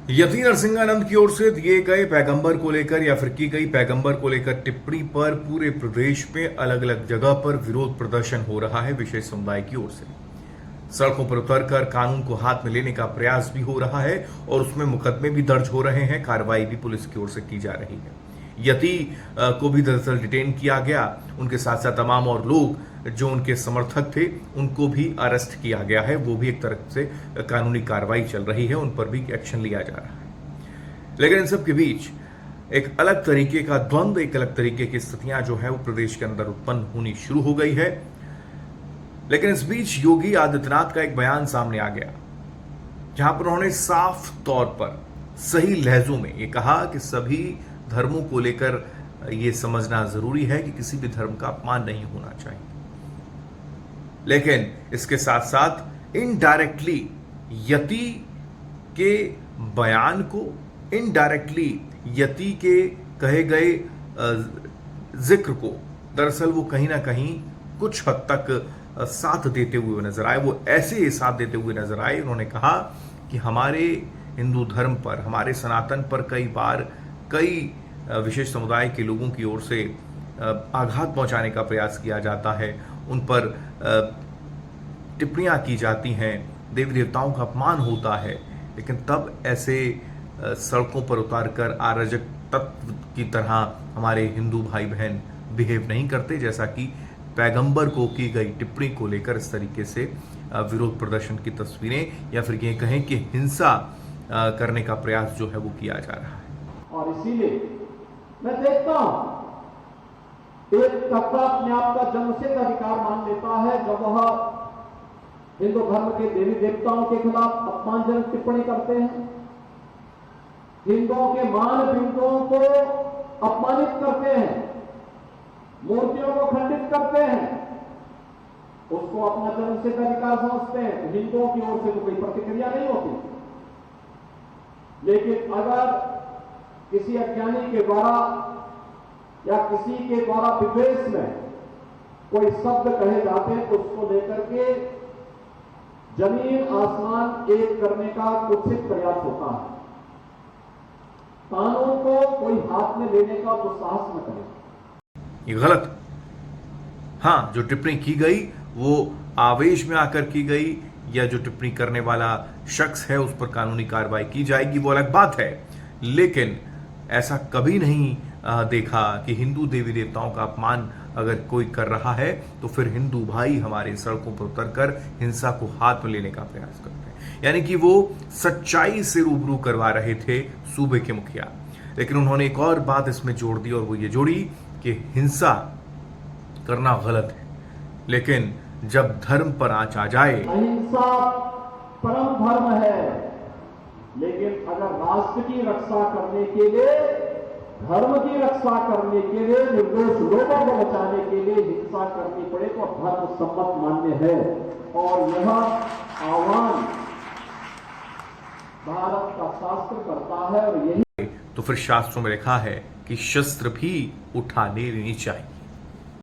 यति नरसिंहानंद की ओर से दिए गए पैगंबर को लेकर या फिर की गई पैगंबर को लेकर टिप्पणी पर पूरे प्रदेश में अलग अलग जगह पर विरोध प्रदर्शन हो रहा है। विशेष समुदाय की ओर से सड़कों पर उतरकर कानून को हाथ में लेने का प्रयास भी हो रहा है और उसमें मुकदमे भी दर्ज हो रहे हैं। कार्रवाई भी पुलिस की ओर से की जा रही है। यति को भी दरअसल डिटेन किया गया। उनके साथ साथ तमाम और लोग जो उनके समर्थक थे उनको भी अरेस्ट किया गया है। वो भी एक तरह से कानूनी कार्रवाई चल रही है, उन पर भी एक्शन लिया जा रहा है। लेकिन इन सब के बीच एक अलग तरीके का द्वंद्व, एक अलग तरीके की स्थितियां जो है वो प्रदेश के अंदर उत्पन्न होनी शुरू हो गई है। लेकिन इस बीच योगी आदित्यनाथ का एक बयान सामने आ गया जहां पर उन्होंने साफ तौर पर सही लहजों में ये कहा कि सभी धर्मों को लेकर यह समझना जरूरी है कि किसी भी धर्म का अपमान नहीं होना चाहिए। लेकिन इसके साथ साथ इनडायरेक्टली यति के बयान को, इनडायरेक्टली यति के कहे गए जिक्र को दरअसल वो कहीं ना कहीं कुछ हद तक साथ देते हुए नजर आए। वो ऐसे साथ देते हुए नजर आए। उन्होंने कहा कि हमारे हिंदू धर्म पर, हमारे सनातन पर कई बार कई विशेष समुदाय के लोगों की ओर से आघात पहुंचाने का प्रयास किया जाता है, उन पर टिप्पणियां की जाती हैं, देवी देवताओं का अपमान होता है। लेकिन तब ऐसे सड़कों पर उतारकर अराजक तत्व की तरह हमारे हिंदू भाई बहन बिहेव नहीं करते, जैसा कि पैगंबर को की गई टिप्पणी को लेकर इस तरीके से विरोध प्रदर्शन की तस्वीरें या फिर ये कहें कि हिंसा करने का प्रयास जो है वो किया जा रहा है। और इसीलिए मैं देखता हूं एक तबका अपने आप का जन्मसिद्ध अधिकार मान लेता है जब वह हिंदू धर्म के देवी देवताओं के खिलाफ अपमानजनक टिप्पणी करते हैं, हिंदुओं के मान बिंदुओं को अपमानित करते हैं, मूर्तियों को खंडित करते हैं, उसको अपना जन्मसिद्ध अधिकार समझते हैं। तो हिंदुओं की ओर से तो कोई प्रतिक्रिया नहीं होती। लेकिन अगर किसी अज्ञानी के द्वारा या किसी के द्वारा विद्वेष में कोई शब्द कहे जाते हैं तो उसको लेकर के जमीन आसमान एक करने का कुत्सित प्रयास होता है। कानून को कोई हाथ में लेने का दुस्साहस न करे। ये गलत। हाँ, जो टिप्पणी की गई वो आवेश में आकर की गई या जो टिप्पणी करने वाला शख्स है उस पर कानूनी कार्रवाई की जाएगी, वो अलग बात है। लेकिन ऐसा कभी नहीं देखा कि हिंदू देवी देवताओं का अपमान अगर कोई कर रहा है तो फिर हिंदू भाई हमारे सड़कों पर उतरकर हिंसा को हाथ में लेने का प्रयास करते हैं। यानी कि वो सच्चाई से रूबरू करवा रहे थे सूबे के मुखिया। लेकिन उन्होंने एक और बात इसमें जोड़ दी और वो ये जोड़ी कि हिंसा करना गलत है, लेकिन जब धर्म पर आंच आ जाए, अहिंसा परम धर्म है, लेकिन अगर राष्ट्र की रक्षा करने के लिए, धर्म की रक्षा करने के लिए, निर्दोष लोगों को बचाने के लिए हिंसा करनी पड़े तो धर्म सम्मत मान्य है। और यह आह्वान भारत का शास्त्र करता है और यही तो फिर शास्त्रों में लिखा है कि शस्त्र भी उठा लेनी चाहिए।